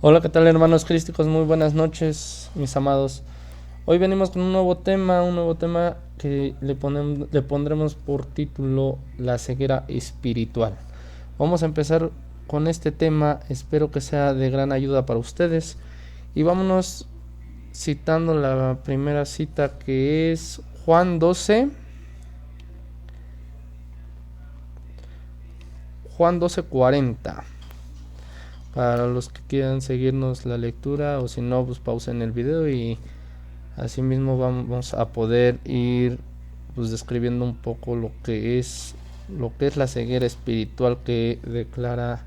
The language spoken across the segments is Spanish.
Hola, ¿qué tal hermanos crísticos? Muy buenas noches, mis amados. Hoy venimos con un nuevo tema que le pondremos por título La ceguera espiritual. Vamos a empezar con este tema, espero que sea de gran ayuda para ustedes. Y vámonos citando la primera cita, que es Juan 12:40. Para los que quieran seguirnos la lectura, o si no, pues pausen el video y asimismo vamos a poder ir pues describiendo un poco lo que es la ceguera espiritual que declara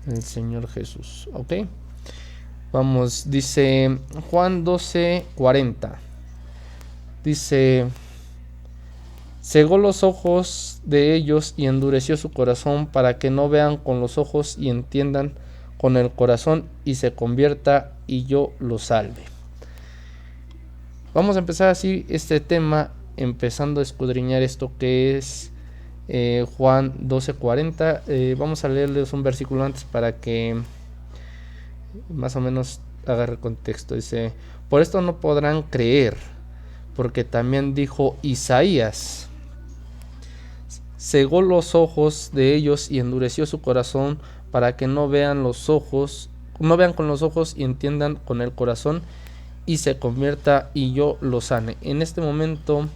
el Señor Jesús. ¿Ok? Vamos, dice Juan 12:40. Dice: cegó los ojos de ellos y endureció su corazón, para que no vean con los ojos y entiendan con el corazón y se convierta y yo los salve. Vamos a empezar así este tema, empezando a escudriñar esto que es Juan 12:40. Vamos a leerles un versículo antes para que más o menos agarre contexto. Dice: por esto no podrán creer, porque también dijo Isaías: cegó los ojos de ellos y endureció su corazón, para que no vean con los ojos y entiendan con el corazón y se convierta y yo lo sane. En este momento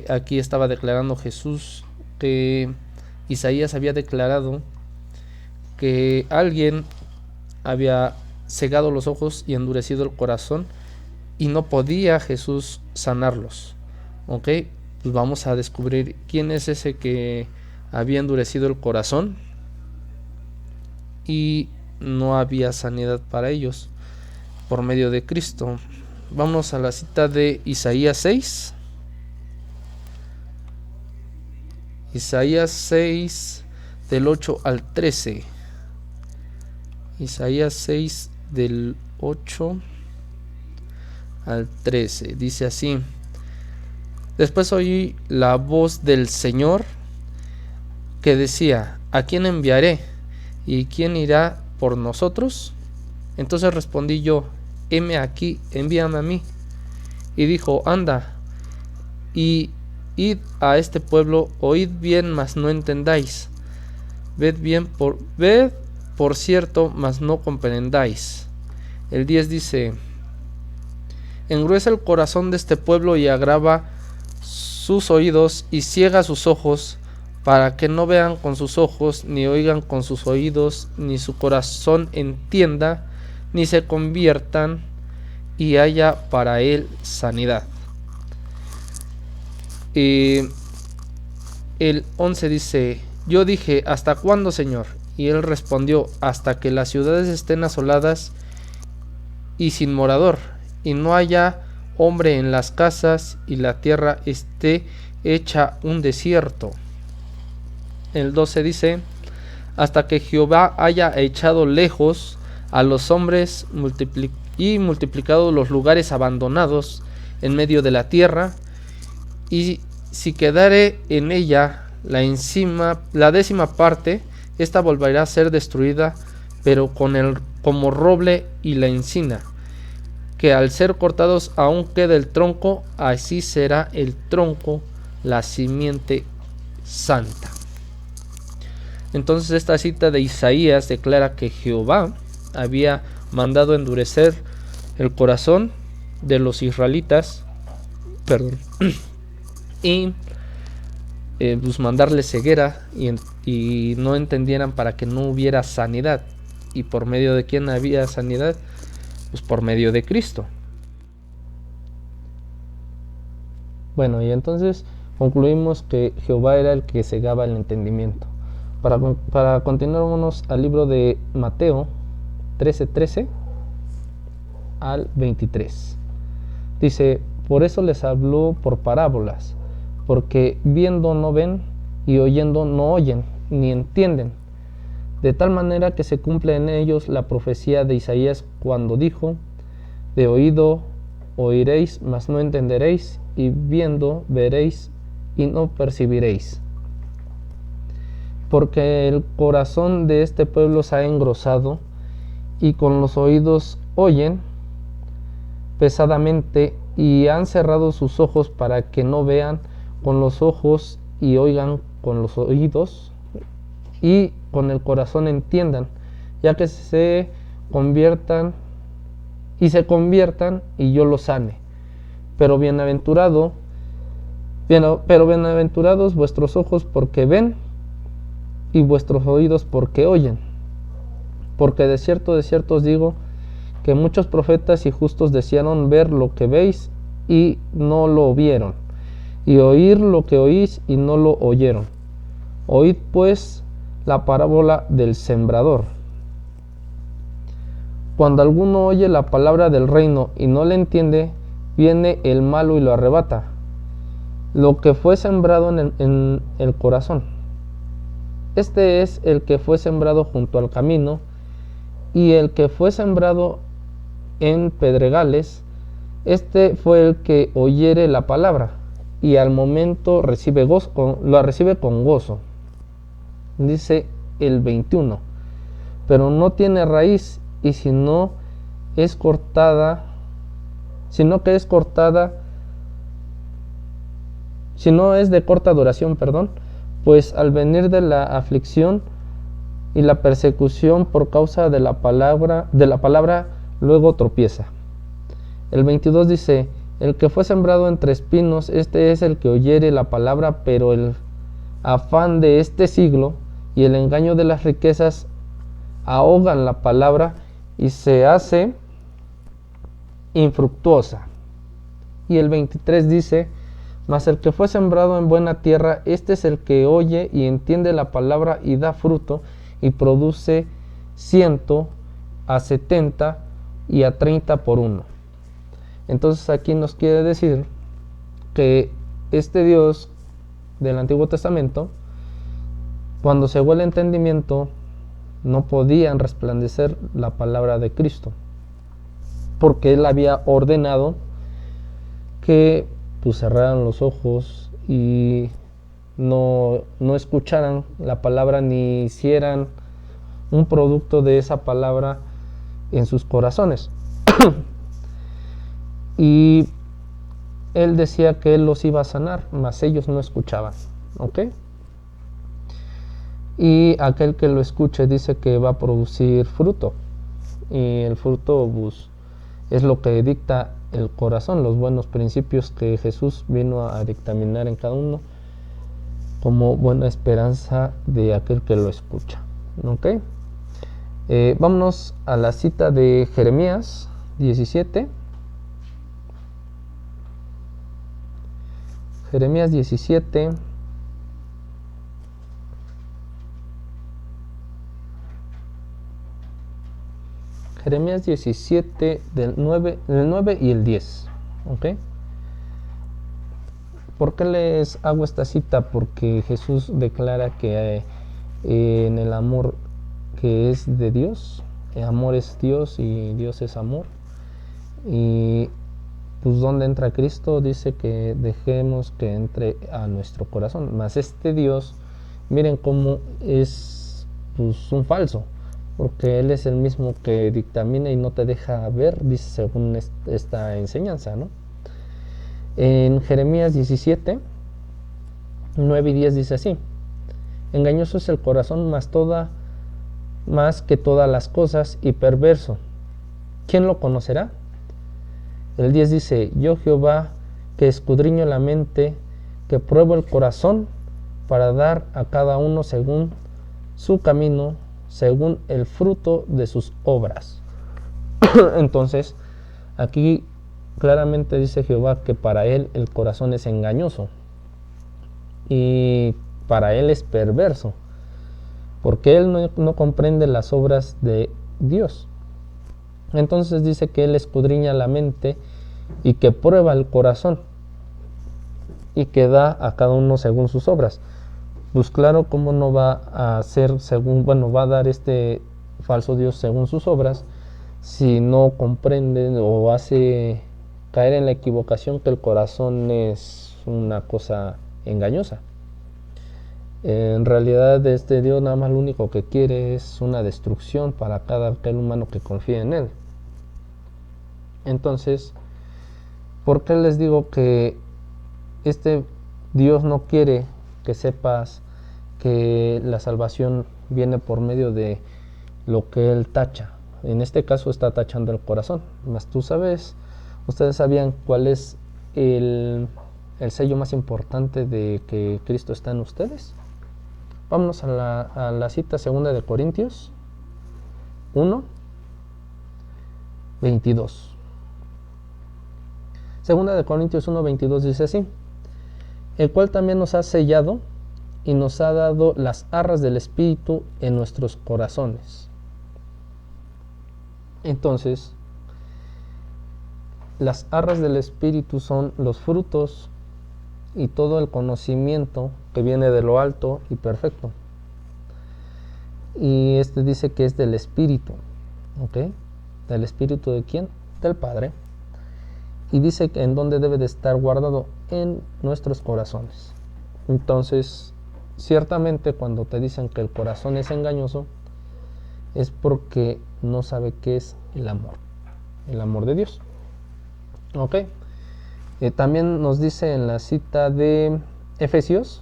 aquí estaba declarando Jesús que Isaías había declarado que alguien había cegado los ojos y endurecido el corazón y no podía Jesús sanarlos. Ok, pues vamos a descubrir quién es ese que había endurecido el corazón y no había sanidad para ellos por medio de Cristo. Vamos a la cita de Isaías 6. Isaías 6 del 8 al 13. Isaías 6 del 8 al 13. Dice así: después oí la voz del Señor que decía: ¿a quién enviaré? ¿Y quién irá por nosotros? Entonces respondí yo: heme aquí, envíame a mí. Y dijo: anda, y id a este pueblo, oíd bien, mas no entendáis. Ved por cierto, mas no comprendáis. El 10 dice: engruesa el corazón de este pueblo y agrava sus oídos y ciega sus ojos, para que no vean con sus ojos, ni oigan con sus oídos, ni su corazón entienda, ni se conviertan y haya para él sanidad. El 11 dice: yo dije: ¿hasta cuándo, Señor? Y él respondió: hasta que las ciudades estén asoladas y sin morador, y no haya hombre en las casas, y la tierra esté hecha un desierto. El 12 dice: hasta que Jehová haya echado lejos a los hombres y multiplicado los lugares abandonados en medio de la tierra, y si quedare en ella la décima parte, esta volverá a ser destruida, pero como roble y la encina, que al ser cortados aún queda el tronco, así será el tronco la simiente santa. Entonces esta cita de Isaías declara que Jehová había mandado endurecer el corazón de los israelitas, y pues mandarles ceguera y no entendieran, para que no hubiera sanidad. ¿Y por medio de quién había sanidad? Pues por medio de Cristo. Bueno, y entonces concluimos que Jehová era el que cegaba el entendimiento. Para continuar, vámonos al libro de Mateo 13:13 al 23. Dice: por eso les habló por parábolas, porque viendo no ven, y oyendo no oyen, ni entienden, de tal manera que se cumple en ellos la profecía de Isaías, cuando dijo: de oído oiréis, mas no entenderéis, y viendo veréis, y no percibiréis. Porque el corazón de este pueblo se ha engrosado, y con los oídos oyen pesadamente, y han cerrado sus ojos para que no vean con los ojos y oigan con los oídos, y con el corazón entiendan, ya que se conviertan y yo los sane. Pero bienaventurados vuestros ojos porque ven, y vuestros oídos porque oyen. Porque de cierto os digo, que muchos profetas y justos desearon ver lo que veis y no lo vieron, y oír lo que oís y no lo oyeron. Oíd pues la parábola del sembrador. Cuando alguno oye la palabra del reino y no la entiende, viene el malo y lo arrebata lo que fue sembrado en el corazón. Este es el que fue sembrado junto al camino, y el que fue sembrado en pedregales, este fue el que oyere la palabra, y al momento la recibe con gozo. Dice el 21, pero no tiene raíz, y si no que es cortada, si no es de corta duración, pues al venir de la aflicción y la persecución por causa de la palabra, luego tropieza. El 22 dice, el que fue sembrado entre espinos, este es el que oyere la palabra, pero el afán de este siglo y el engaño de las riquezas ahogan la palabra y se hace infructuosa. Y el 23 dice, mas el que fue sembrado en buena tierra, este es el que oye y entiende la palabra y da fruto y produce 100, a 70 y a 30 por uno. Entonces aquí nos quiere decir que este Dios del Antiguo Testamento, cuando cegó el entendimiento, no podían resplandecer la palabra de Cristo, porque Él había ordenado que pues cerraran los ojos y no escucharan la palabra ni hicieran un producto de esa palabra en sus corazones. Y Él decía que Él los iba a sanar, mas ellos no escuchaban. ¿Ok? Y aquel que lo escuche dice que va a producir fruto. Y el fruto pues, es lo que dicta el corazón, los buenos principios que Jesús vino a dictaminar en cada uno como buena esperanza de aquel que lo escucha. ¿Ok? Vámonos a la cita de Jeremías 17. Jeremías 17. Jeremías 17 del 9 y el 10. ¿Ok? ¿Por qué les hago esta cita? Porque Jesús declara que en el amor que es de Dios, el amor es Dios y Dios es amor. Y pues donde entra Cristo, dice que dejemos que entre a nuestro corazón. Mas este Dios, miren cómo es pues un falso, porque Él es el mismo que dictamina y no te deja ver, dice según esta enseñanza, ¿no? En Jeremías 17, 9 y 10 dice así: engañoso es el corazón más que todas las cosas, y perverso. ¿Quién lo conocerá? El 10 dice: yo Jehová, que escudriño la mente, que pruebo el corazón, para dar a cada uno según su camino, según el fruto de sus obras. Entonces, aquí claramente dice Jehová que para él el corazón es engañoso y para él es perverso, porque él no comprende las obras de Dios. Entonces dice que él escudriña la mente y que prueba el corazón y que da a cada uno según sus obras. Pues claro, cómo no va a hacer va a dar este falso Dios según sus obras si no comprende o hace caer en la equivocación que el corazón es una cosa engañosa. En realidad Dios nada más lo único que quiere es una destrucción para cada aquel humano que confíe en Él. Entonces, ¿por qué les digo que Dios no quiere que sepas que la salvación viene por medio de lo que Él tacha? En este caso está tachando el corazón. Mas ustedes sabían cuál es el sello más importante de que Cristo está en ustedes. Vámonos a la cita 2 de Corintios 1, 22. 2 de Corintios 1, 22 dice así: el cual también nos ha sellado y nos ha dado las arras del Espíritu en nuestros corazones. Entonces, las arras del Espíritu son los frutos y todo el conocimiento que viene de lo alto y perfecto. Y dice que es del Espíritu, ¿ok? ¿Del Espíritu de quién? Del Padre. Y dice que en dónde debe de estar guardado, en nuestros corazones. Entonces, ciertamente cuando te dicen que el corazón es engañoso, es porque no sabe qué es el amor de Dios. ¿Ok? También nos dice en la cita de Efesios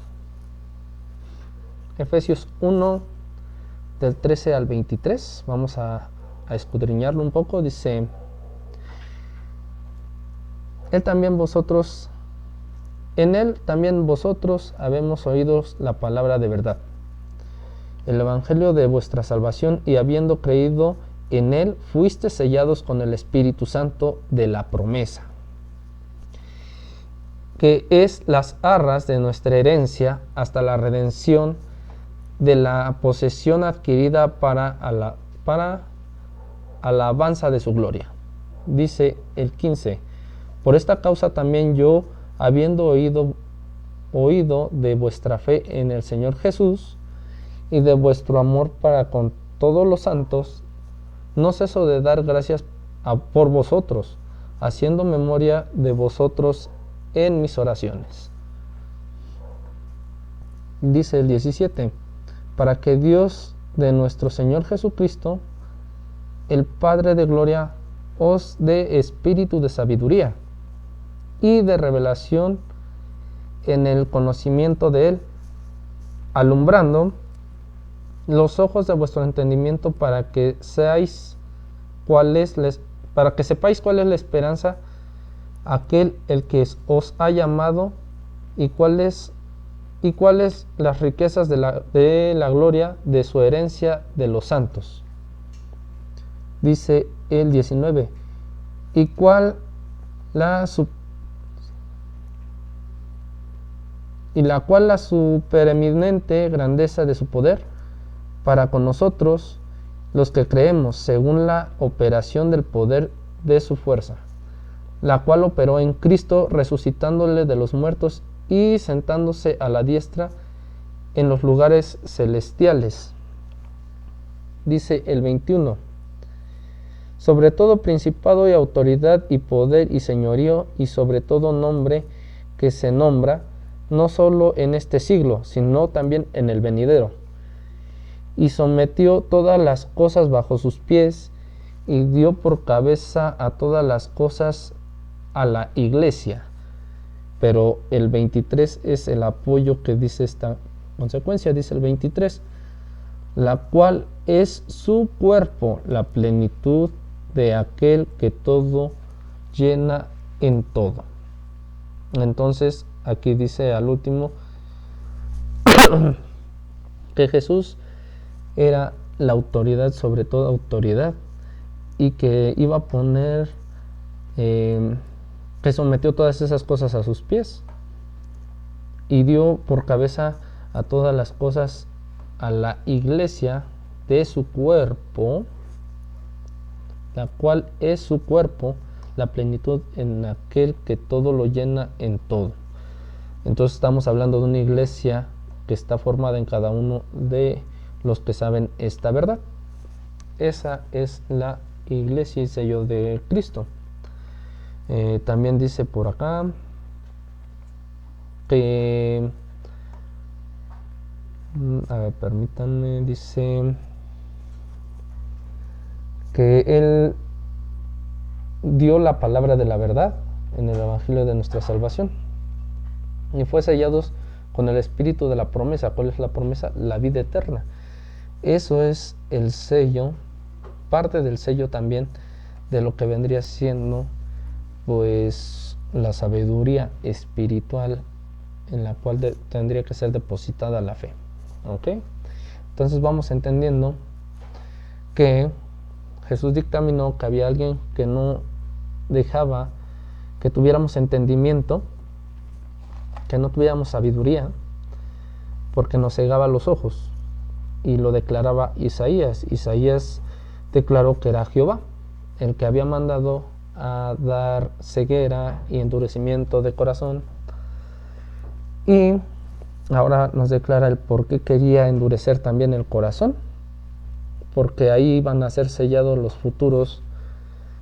1, del 13 al 23, vamos a escudriñarlo un poco. Dice: en él también vosotros habemos oído la palabra de verdad, el evangelio de vuestra salvación, y habiendo creído en él, fuiste sellados con el Espíritu Santo de la promesa, que es las arras de nuestra herencia hasta la redención de la posesión adquirida para alabanza de su gloria. Dice el 15: por esta causa también yo, habiendo oído de vuestra fe en el Señor Jesús y de vuestro amor para con todos los santos, no ceso de dar gracias por vosotros, haciendo memoria de vosotros en mis oraciones. Dice el 17: para que Dios de nuestro Señor Jesucristo, el Padre de gloria, os dé espíritu de sabiduría y de revelación en el conocimiento de Él, alumbrando los ojos de vuestro entendimiento, para que sepáis cuál es la esperanza aquel el que os ha llamado, y cuáles las riquezas de la gloria de su herencia de los santos. Dice el 19: y la cual la supereminente grandeza de su poder para con nosotros los que creemos, según la operación del poder de su fuerza, la cual operó en Cristo, resucitándole de los muertos y sentándose a la diestra en los lugares celestiales. Dice el 21: sobre todo principado y autoridad y poder y señorío, y sobre todo nombre que se nombra, no solo en este siglo, sino también en el venidero. Y sometió todas las cosas bajo sus pies, y dio por cabeza a todas las cosas a la iglesia. Pero el 23 es el apoyo que dice esta consecuencia. Dice el 23: la cual es su cuerpo, la plenitud de aquel que todo llena en todo. Entonces aquí dice al último que Jesús era la autoridad sobre toda autoridad, y que iba a poner, que sometió todas esas cosas a sus pies, y dio por cabeza a todas las cosas a la iglesia de su cuerpo, la cual es su cuerpo, la plenitud en aquel que todo lo llena en todo. Entonces estamos hablando de una iglesia que está formada en cada uno de los que saben esta verdad. Esa es la iglesia y sello de Cristo. También dice por acá que A ver, permítanme, dice que Él dio la palabra de la verdad en el Evangelio de nuestra salvación y fue sellados con el espíritu de la promesa. ¿Cuál es la promesa? La vida eterna. Eso es el sello, parte del sello también de lo que vendría siendo pues la sabiduría espiritual en la cual tendría que ser depositada la fe. ¿Ok? Entonces vamos entendiendo que Jesús dictaminó que había alguien que no dejaba que tuviéramos entendimiento, que no tuviéramos sabiduría, porque nos cegaba los ojos. Y lo declaraba Isaías. Isaías declaró que era Jehová, el que había mandado a dar ceguera y endurecimiento de corazón. Y ahora nos declara el por qué quería endurecer también el corazón, porque ahí iban a ser sellados los futuros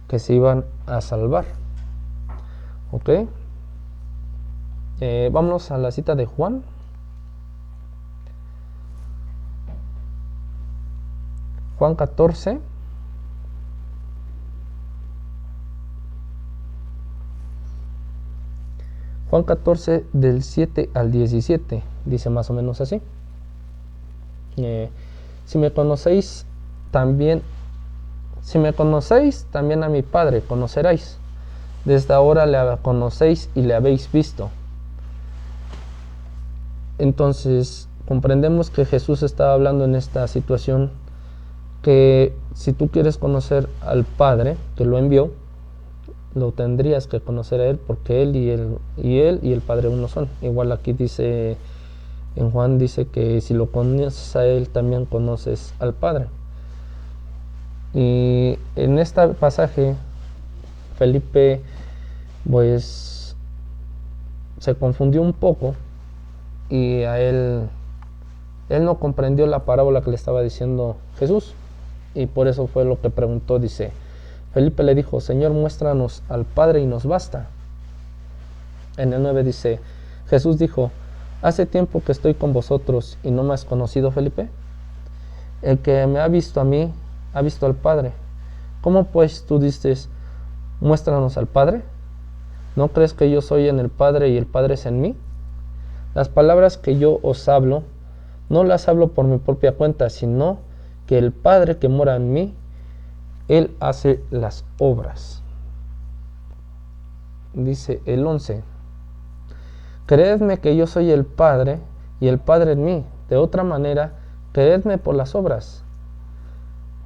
que se iban a salvar. ¿Ok? Vámonos a la cita de Juan. Juan 14. Juan 14 del 7 al 17 dice más o menos así. Si me conocéis también a mi Padre conoceréis. Desde ahora le conocéis y le habéis visto. Entonces comprendemos que Jesús estaba hablando en esta situación que si tú quieres conocer al Padre que lo envió, lo tendrías que conocer a Él, porque Él y el Padre uno son. Igual aquí dice, en Juan dice que si lo conoces a Él, también conoces al Padre. Y en este pasaje, Felipe pues se confundió un poco y a él no comprendió la parábola que le estaba diciendo Jesús, y por eso fue lo que preguntó. Dice, Felipe le dijo, Señor, muéstranos al Padre y nos basta. En el 9 dice, Jesús dijo, hace tiempo que estoy con vosotros y no me has conocido, Felipe. El que me ha visto a mí, ha visto al Padre. ¿Cómo pues tú dices, muéstranos al Padre? ¿No crees que yo soy en el Padre y el Padre es en mí? Las palabras que yo os hablo, no las hablo por mi propia cuenta, sino que el Padre que mora en mí, Él hace las obras. Dice el 11, creedme que yo soy el Padre y el Padre en mí. De otra manera, creedme por las obras.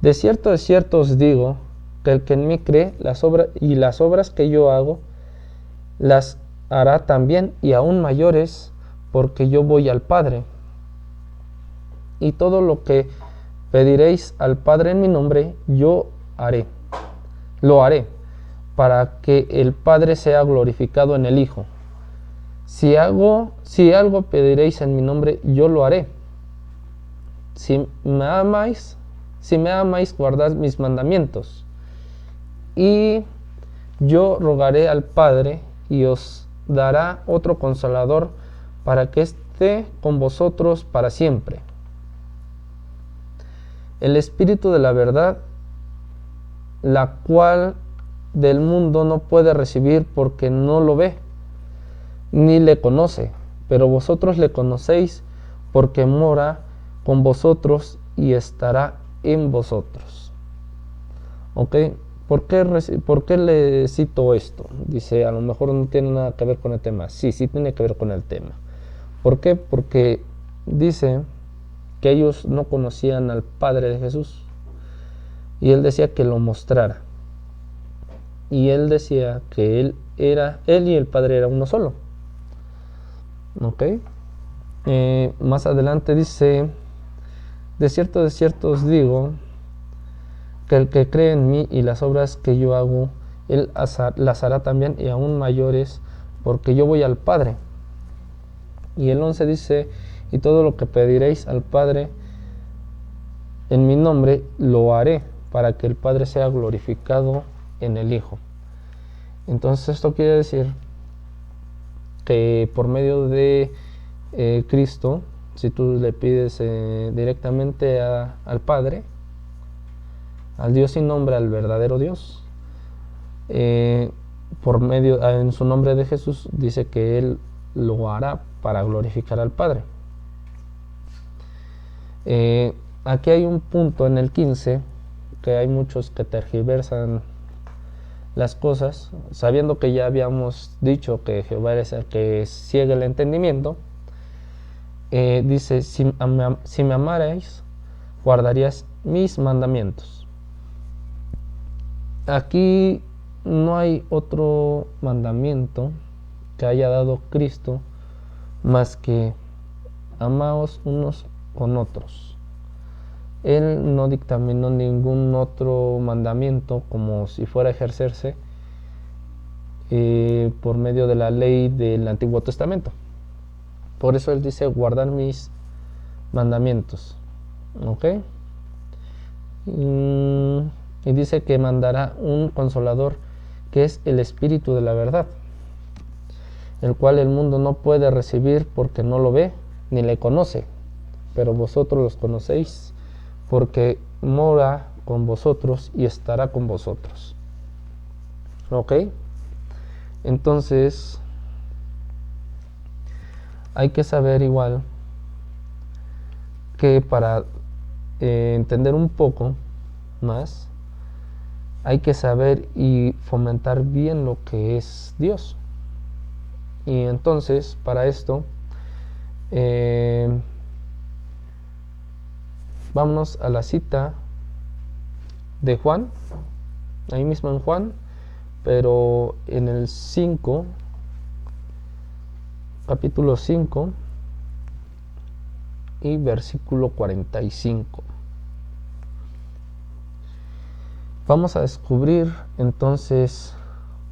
De cierto os digo, que el que en mí cree, las obras que yo hago, las hará también, y aún mayores, porque yo voy al Padre. Y todo lo que pediréis al Padre en mi nombre, yo lo haré, para que el Padre sea glorificado en el Hijo. Si algo pediréis en mi nombre, yo lo haré. Si me amáis, guardad mis mandamientos. Y yo rogaré al Padre y os dará otro consolador para que esté con vosotros para siempre. El Espíritu de la verdad, la cual del mundo no puede recibir porque no lo ve, ni le conoce, pero vosotros le conocéis porque mora con vosotros y estará en vosotros. ¿Ok? ¿Por qué le cito esto? Dice, a lo mejor no tiene nada que ver con el tema. Sí tiene que ver con el tema. ¿Por qué? Porque dice que ellos no conocían al Padre de Jesús. Y Él decía que lo mostrara. Y Él decía que Él y el Padre era uno solo. ¿Ok? Más adelante dice, de cierto os digo, que el que cree en mí y las obras que yo hago, Él las hará también, y aún mayores, porque yo voy al Padre. Y el 11 dice, y todo lo que pediréis al Padre en mi nombre, lo haré, para que el Padre sea glorificado en el Hijo. Entonces esto quiere decir que por medio de Cristo, si tú le pides directamente al Padre, al Dios sin nombre, al verdadero Dios, por medio, en su nombre de Jesús, dice que Él lo hará para glorificar al Padre. Aquí hay un punto en el 15, que hay muchos que tergiversan las cosas, sabiendo que ya habíamos dicho que Jehová es el que ciega el entendimiento. Dice, si me amarais, guardarías mis mandamientos. Aquí no hay otro mandamiento que haya dado Cristo más que amaos unos con otros. Él no dictaminó ningún otro mandamiento como si fuera a ejercerse por medio de la ley del Antiguo Testamento. Por eso Él dice guardar mis mandamientos. ¿Ok? Y dice que mandará un consolador, que es el Espíritu de la verdad, el cual el mundo no puede recibir porque no lo ve ni le conoce, pero vosotros los conocéis porque mora con vosotros y estará con vosotros. ¿Ok? Entonces hay que saber igual que para entender un poco más, hay que saber y fomentar bien lo que es Dios. Y entonces, para esto, vámonos a la cita de Juan, ahí mismo en Juan, pero en el 5, capítulo 5 y versículo 45. Vamos a descubrir entonces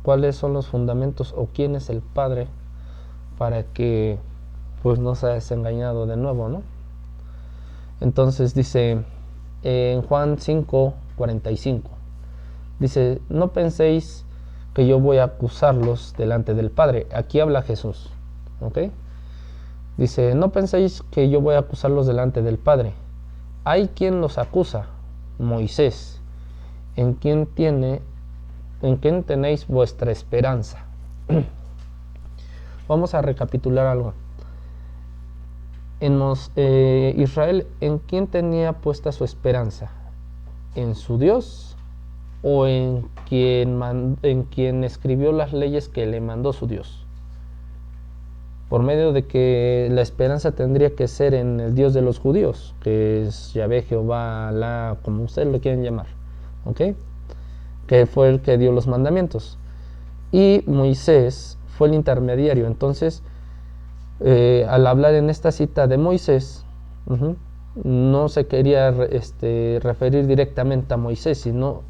cuáles son los fundamentos o quién es el Padre, para que pues no seas engañado de nuevo, ¿no? Entonces dice en Juan 5:45, dice, no penséis que yo voy a acusarlos delante del Padre. Aquí habla Jesús, ¿ok? Dice, no penséis que yo voy a acusarlos delante del Padre. Hay quien los acusa, Moisés, en quien tenéis vuestra esperanza. Vamos a recapitular algo. Israel, ¿en quién tenía puesta su esperanza? ¿En su Dios o en quien escribió las leyes que le mandó su Dios? Por medio de que la esperanza tendría que ser en el Dios de los judíos, que es Yahvé, Jehová, Alá, como ustedes lo quieren llamar, ¿ok? Que fue el que dio los mandamientos. Y Moisés fue el intermediario. Entonces, al hablar en esta cita de Moisés, no se quería referir directamente a Moisés, sino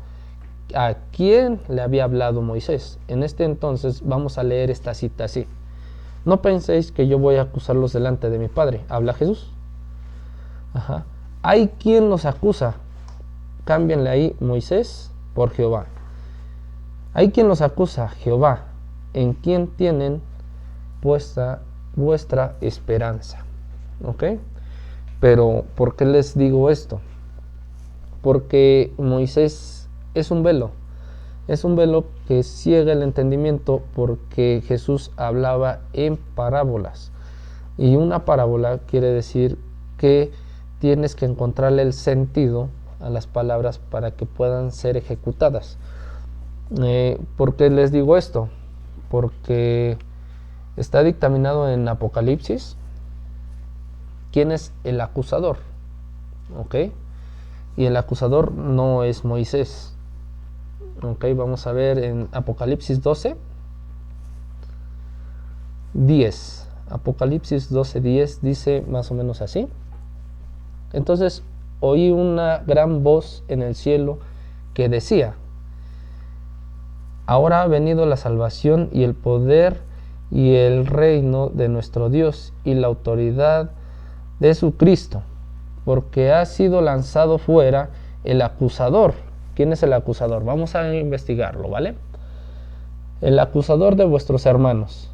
a quién le había hablado Moisés. En este entonces vamos a leer esta cita así. No penséis que yo voy a acusarlos delante de mi Padre. Habla Jesús. Hay quien los acusa. Cámbienle ahí Moisés por Jehová. Hay quien los acusa, Jehová, en quien tienen puesta vuestra esperanza. ¿Ok? Pero, ¿por qué les digo esto? Porque Moisés es un velo. Es un velo que ciega el entendimiento, porque Jesús hablaba en parábolas. Y una parábola quiere decir que tienes que encontrarle el sentido a las palabras para que puedan ser ejecutadas. ¿Por qué les digo esto? Porque está dictaminado en Apocalipsis quién es el acusador, ¿ok? Y el acusador no es Moisés. Ok, vamos a ver en Apocalipsis 12:10. Apocalipsis 12:10 dice más o menos así. Entonces oí una gran voz en el cielo que decía: ahora ha venido la salvación y el poder y el reino de nuestro Dios y la autoridad de su Cristo, porque ha sido lanzado fuera el acusador. ¿Quién es el acusador? Vamos a investigarlo, ¿vale? El acusador de vuestros hermanos,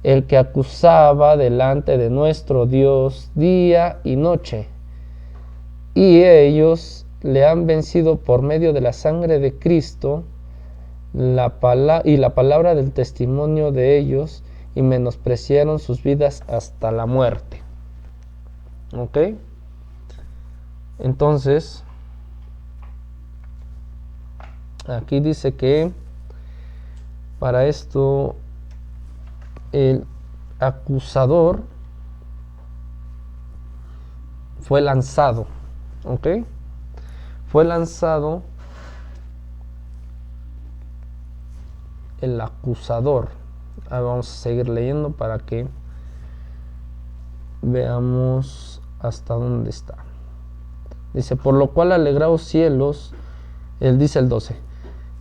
el que acusaba delante de nuestro Dios día y noche. Y ellos le han vencido por medio de la sangre de Cristo y la palabra del testimonio de ellos, y menospreciaron sus vidas hasta la muerte. ¿Ok? Entonces, aquí dice que para esto el acusador fue lanzado. ¿Ok? Fue lanzado el acusador. Ahora vamos a seguir leyendo para que veamos hasta dónde está. Dice, por lo cual alegraos cielos. Él dice el 12.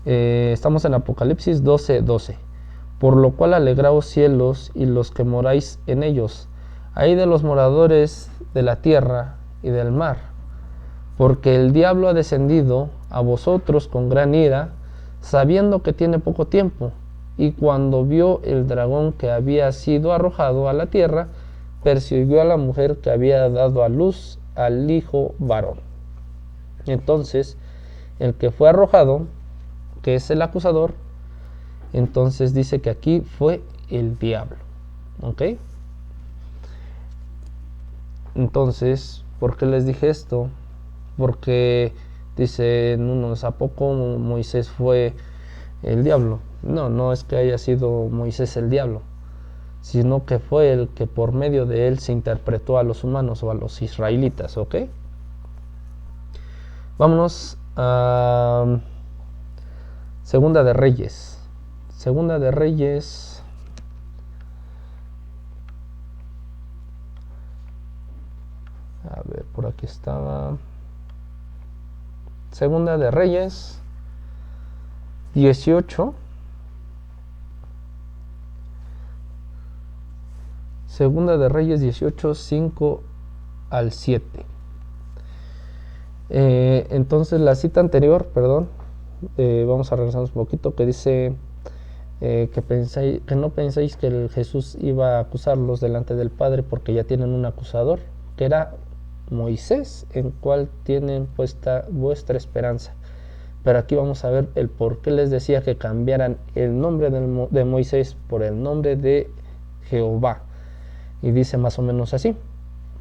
Estamos en Apocalipsis 12:12. Por lo cual alegraos cielos y los que moráis en ellos. Ay de los moradores de la tierra y del mar. Porque el diablo ha descendido a vosotros con gran ira, sabiendo que tiene poco tiempo. Y cuando vio el dragón que había sido arrojado a la tierra, persiguió a la mujer que había dado a luz al hijo varón. Entonces, el que fue arrojado, que es el acusador, entonces dice que aquí fue el diablo. ¿Ok? Entonces, ¿por qué les dije esto? Porque dicen unos, ¿a poco Moisés fue el diablo? No, no es que haya sido Moisés el diablo, sino que fue el que por medio de él se interpretó a los humanos o a los israelitas. ¿Ok? Vámonos a Segunda de Reyes. Segunda de Reyes. A ver, por aquí estaba. Segunda de Reyes 18. Segunda de Reyes 18, 5 al 7. Entonces la cita anterior, perdón, vamos a regresarnos un poquito, que dice que no penséis que el Jesús iba a acusarlos delante del Padre, porque ya tienen un acusador, que era Moisés, en cual tienen puesta vuestra esperanza. Pero aquí vamos a ver el por qué les decía que cambiaran el nombre de Moisés por el nombre de Jehová. Y dice más o menos así,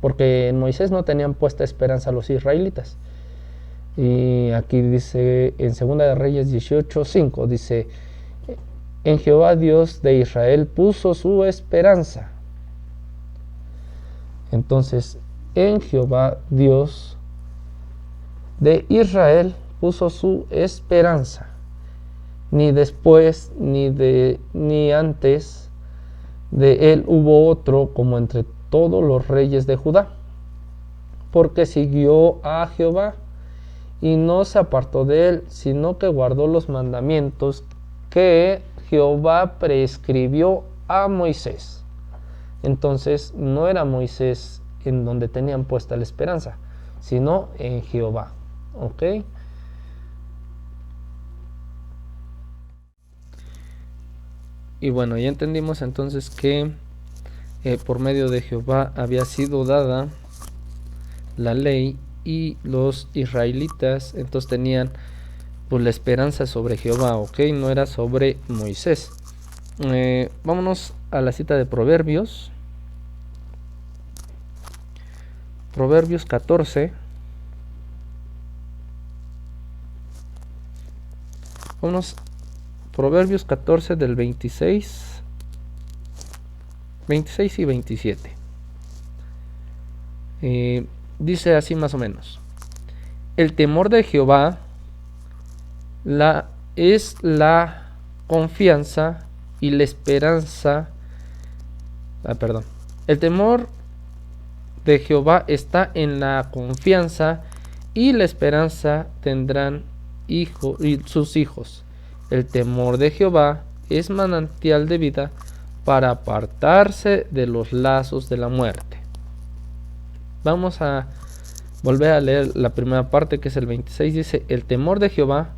porque en Moisés no tenían puesta esperanza los israelitas. Y aquí dice en Segunda de Reyes 18:5, dice, en Jehová Dios de Israel puso su esperanza. Entonces, en Jehová Dios de Israel puso su esperanza. Ni después ni antes de él hubo otro como entre todos los reyes de Judá, porque siguió a Jehová y no se apartó de él, sino que guardó los mandamientos que Jehová prescribió a Moisés. Entonces no era Moisés en donde tenían puesta la esperanza, sino en Jehová. ¿Ok? Y bueno, ya entendimos entonces que por medio de Jehová había sido dada la ley, y los israelitas entonces tenían pues la esperanza sobre Jehová. ¿Ok? No era sobre Moisés. Vámonos a la cita de Proverbios. Proverbios 14. Vámonos. Proverbios 14 del 26 y 27. Dice así más o menos: el temor de Jehová es la confianza y la esperanza. El temor de Jehová está en la confianza, y la esperanza tendrán sus hijos. El temor de Jehová es manantial de vida para apartarse de los lazos de la muerte. Vamos a volver a leer la primera parte, que es el 26. Dice: el temor de Jehová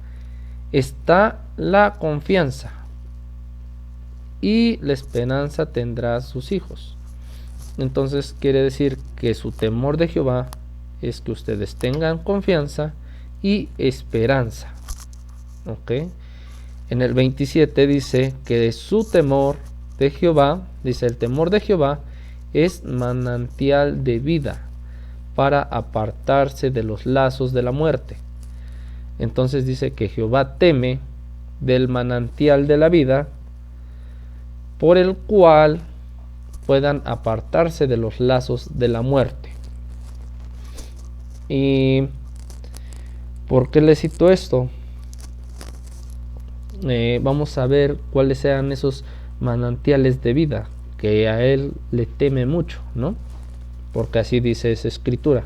está la confianza, y la esperanza tendrá sus hijos. Entonces quiere decir que su temor de Jehová es que ustedes tengan confianza y esperanza. ¿Ok? En el 27 dice que su temor de Jehová, dice, el temor de Jehová es manantial de vida para apartarse de los lazos de la muerte. Entonces dice que Jehová teme del manantial de la vida por el cual puedan apartarse de los lazos de la muerte. ¿Y por qué le cito esto? Vamos a ver cuáles sean esos manantiales de vida que a él le teme mucho, ¿no? Porque así dice esa escritura.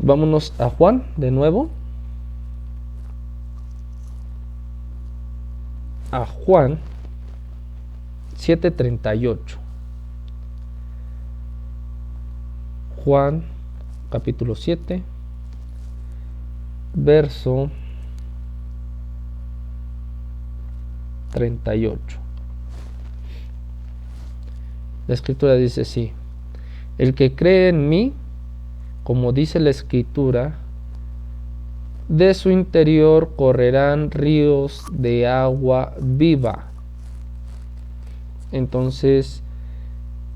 Vámonos a Juan de nuevo. A Juan 7:38. Juan capítulo 7, verso 38. La escritura dice así: el que cree en mí, como dice la escritura, de su interior correrán ríos de agua viva. Entonces,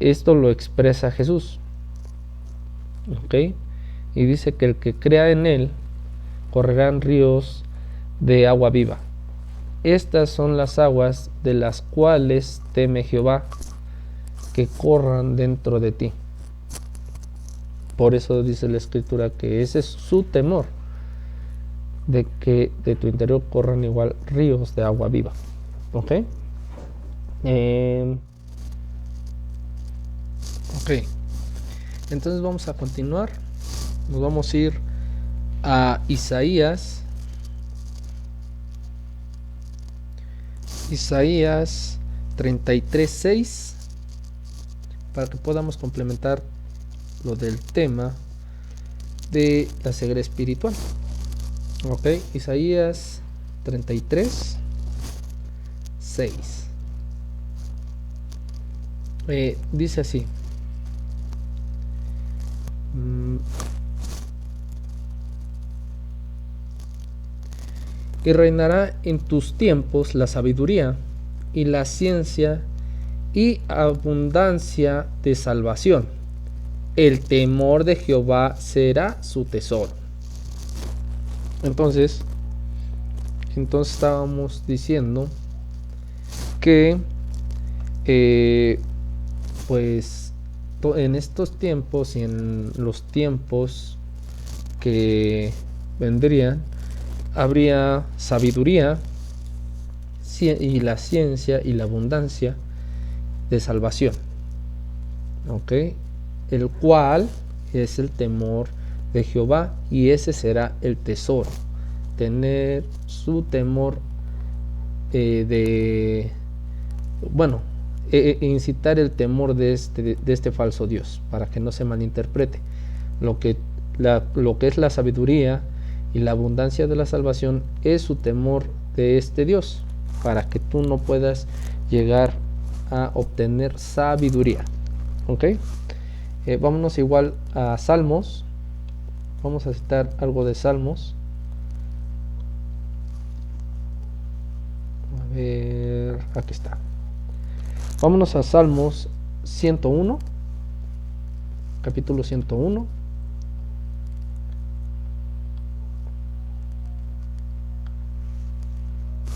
esto lo expresa Jesús. ¿Ok? Y dice que el que crea en él, correrán ríos de agua viva. Estas son las aguas de las cuales teme Jehová, que corran dentro de ti. Por eso dice la escritura que ese es su temor, de que de tu interior corran igual ríos de agua viva. ¿Ok? Ok. Entonces vamos a continuar. Nos vamos a ir a Isaías. Isaías 33:6, para que podamos complementar lo del tema de la ceguera espiritual. Ok, Isaías 33:6. Dice así: y reinará en tus tiempos la sabiduría y la ciencia y abundancia de salvación. El temor de Jehová será su tesoro. Entonces estábamos diciendo que pues en estos tiempos y en los tiempos que vendrían, habría sabiduría y la ciencia y la abundancia de salvación. ¿Ok? El cual es el temor de Jehová, y ese será el tesoro. Tener su temor incitar el temor de este falso Dios, para que no se malinterprete. Lo que es la sabiduría y la abundancia de la salvación es su temor de este Dios, para que tú no puedas llegar a obtener sabiduría. ¿Ok? Vámonos igual a Salmos. Vamos a citar algo de Salmos. A ver, aquí está. Vámonos a Salmos 101, capítulo 101.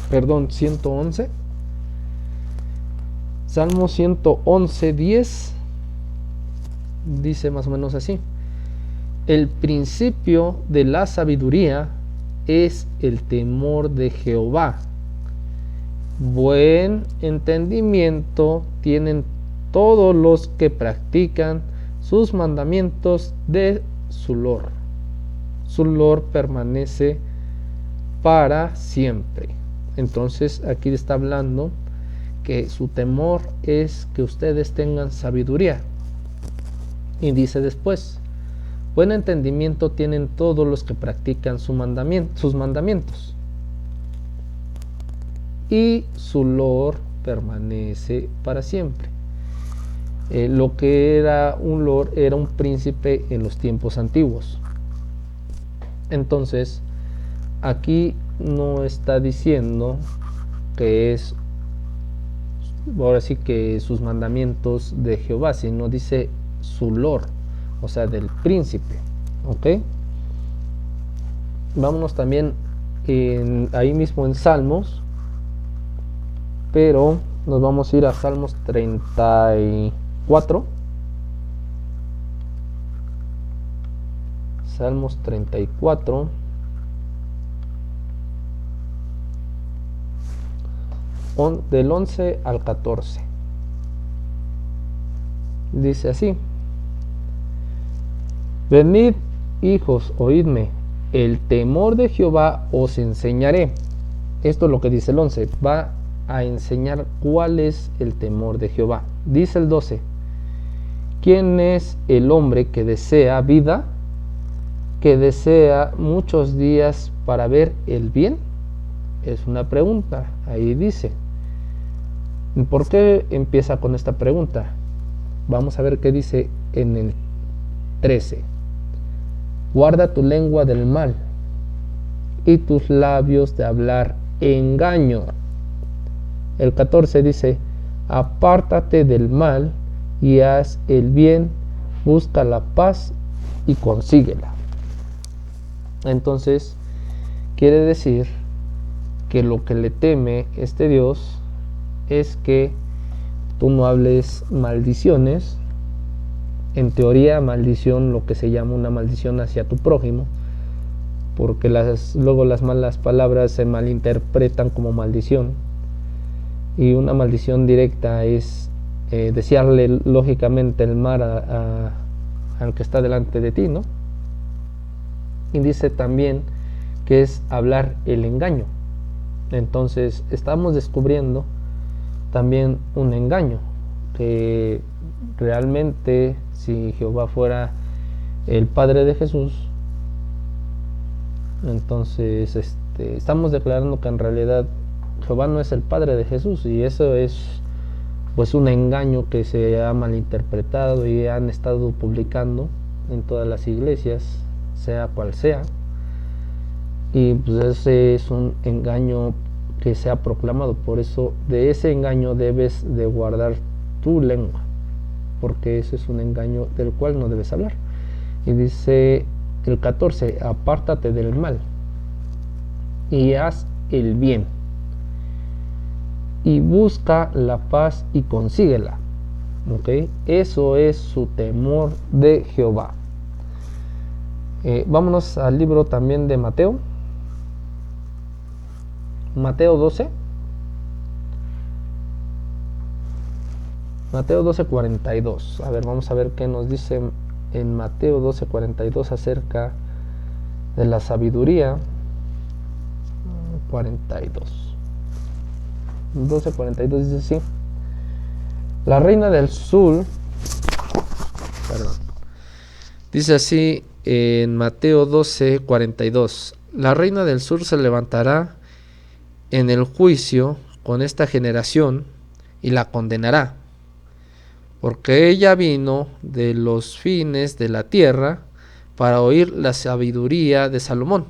Perdón, 111. Salmo 111, 10. Dice más o menos así: el principio de la sabiduría es el temor de Jehová. Buen entendimiento tienen todos los que practican sus mandamientos de su Lord. Su Lord permanece para siempre. Entonces aquí está hablando que su temor es que ustedes tengan sabiduría. Y dice después: buen entendimiento tienen todos los que practican sus mandamientos. Y su Lord permanece para siempre. Lo que era un lord era un príncipe en los tiempos antiguos. Entonces, aquí no está diciendo que es, ahora sí que sus mandamientos de Jehová, sino dice su lord, o sea, del príncipe. ¿Ok? Vámonos también ahí mismo en Salmos, pero nos vamos a ir a Salmos 34. Salmos 34. Del 11 al 14. Dice así: Venid, hijos, oídme, el temor de Jehová os enseñaré. Esto es lo que dice el 11. Va a enseñar cuál es el temor de Jehová. Dice el 12: ¿Quién es el hombre que desea vida, que desea muchos días para ver el bien? Es una pregunta. Ahí dice. ¿Por qué empieza con esta pregunta? Vamos a ver qué dice en el 13. Guarda tu lengua del mal y tus labios de hablar engaño. El 14 dice: apártate del mal y haz el bien, busca la paz y consíguela. Entonces, quiere decir que lo que le teme este Dios es que tú no hables maldiciones. En teoría, maldición, lo que se llama una maldición hacia tu prójimo, porque luego las malas palabras se malinterpretan como maldición, y una maldición directa es desearle lógicamente el mal al que está delante de ti, ¿no? Y dice también que es hablar el engaño. Entonces estamos descubriendo también un engaño, que realmente si Jehová fuera el Padre de Jesús, entonces estamos declarando que en realidad Jehová no es el Padre de Jesús, y eso es pues un engaño que se ha malinterpretado y han estado publicando en todas las iglesias, sea cual sea, y pues ese es un engaño que se ha proclamado. Por eso de ese engaño debes de guardar tu lengua, porque ese es un engaño del cual no debes hablar. Y dice el 14: apártate del mal y haz el bien, y busca la paz y consíguela. ¿Okay? Eso es su temor de Jehová. Vámonos al libro también de Mateo. Mateo 12. Mateo 12:42. A ver, vamos a ver qué nos dice en Mateo 12:42 acerca de la sabiduría. 12:42 dice así: la reina del sur, dice así en Mateo 12:42: la reina del sur se levantará en el juicio con esta generación y la condenará, porque ella vino de los fines de la tierra para oír la sabiduría de Salomón,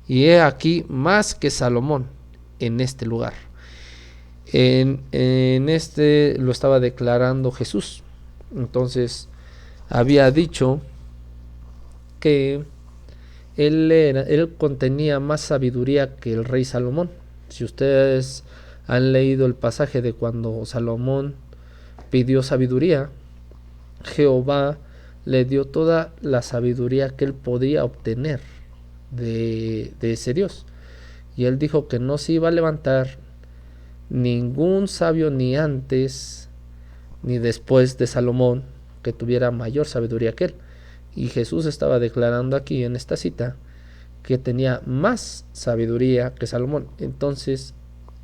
y he aquí más que Salomón en este lugar. En este lo estaba declarando Jesús. Entonces había dicho que él contenía más sabiduría que el rey Salomón. Si ustedes han leído el pasaje de cuando Salomón pidió sabiduría, Jehová le dio toda la sabiduría que él podía obtener de ese Dios, y él dijo que no se iba a levantar ningún sabio ni antes ni después de Salomón que tuviera mayor sabiduría que él. Y Jesús estaba declarando aquí en esta cita que tenía más sabiduría que Salomón. Entonces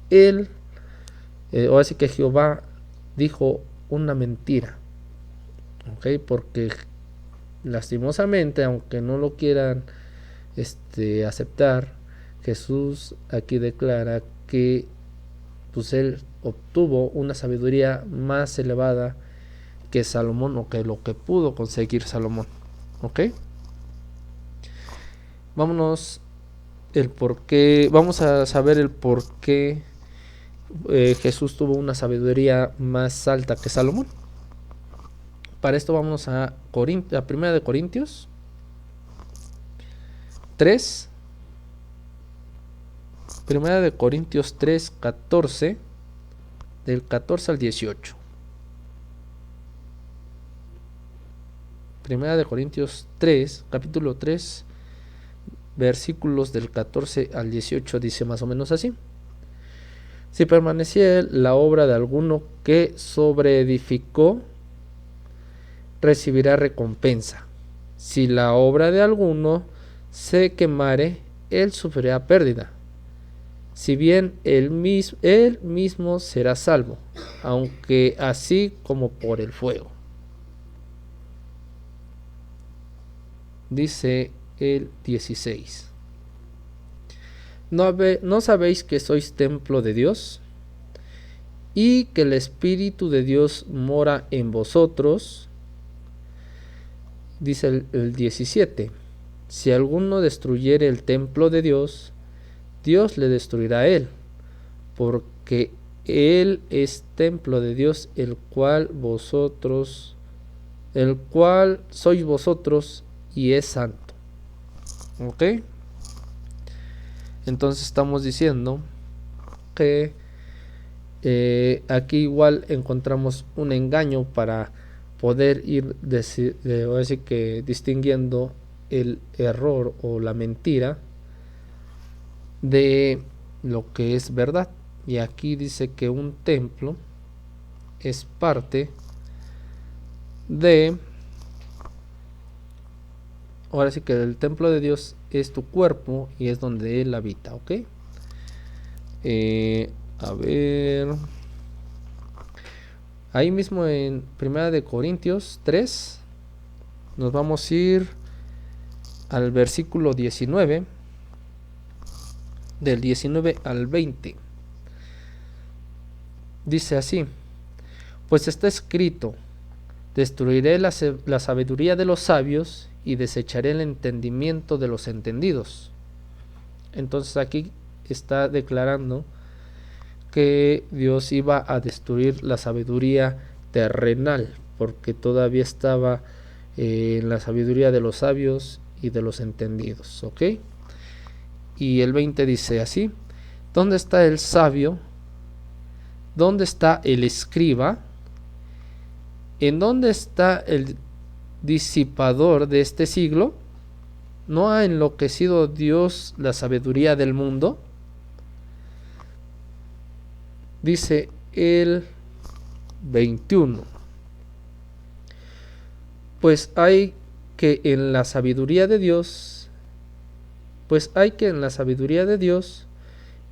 él, o así que Jehová dijo una mentira, ¿okay? Porque lastimosamente, aunque no lo quieran aceptar, Jesús aquí declara que pues él obtuvo una sabiduría más elevada que Salomón, o que lo que pudo conseguir Salomón. ¿Ok? Vamos a saber el por qué Jesús tuvo una sabiduría más alta que Salomón. Para esto vamos a 1 de Corintios 3. 1 de Corintios 3, 14, del 14 al 18. 1 de Corintios 3, capítulo 3, versículos del 14 al 18, dice más o menos así: si permaneciera la obra de alguno que sobreedificó, recibirá recompensa. Si la obra de alguno se quemare, él sufrirá pérdida. Si bien él mismo será salvo, aunque así como por el fuego. Dice el 16: ¿No sabéis que sois templo de Dios y que el Espíritu de Dios mora en vosotros? Dice el 17: si alguno destruyere el templo de Dios, Dios le destruirá a él, porque él es templo de Dios, el cual sois vosotros, y es santo. ¿Ok? Entonces estamos diciendo que aquí igual encontramos un engaño para poder ir distinguiendo el error o la mentira de lo que es verdad. Y aquí dice que un templo es parte de... Ahora sí que el templo de Dios es tu cuerpo y es donde Él habita, ¿ok? A ver... Ahí mismo en 1 de Corintios 3 nos vamos a ir al versículo 19, del 19 al 20. Dice así: pues está escrito, destruiré la sabiduría de los sabios y desecharé el entendimiento de los entendidos. Entonces aquí está declarando que Dios iba a destruir la sabiduría terrenal, porque todavía estaba en la sabiduría de los sabios y de los entendidos, ¿ok? Y el 20 dice así: ¿dónde está el sabio? ¿Dónde está el escriba? ¿En dónde está el disipador de este siglo? ¿No ha enloquecido Dios la sabiduría del mundo? Dice el 21: pues hay que en la sabiduría de Dios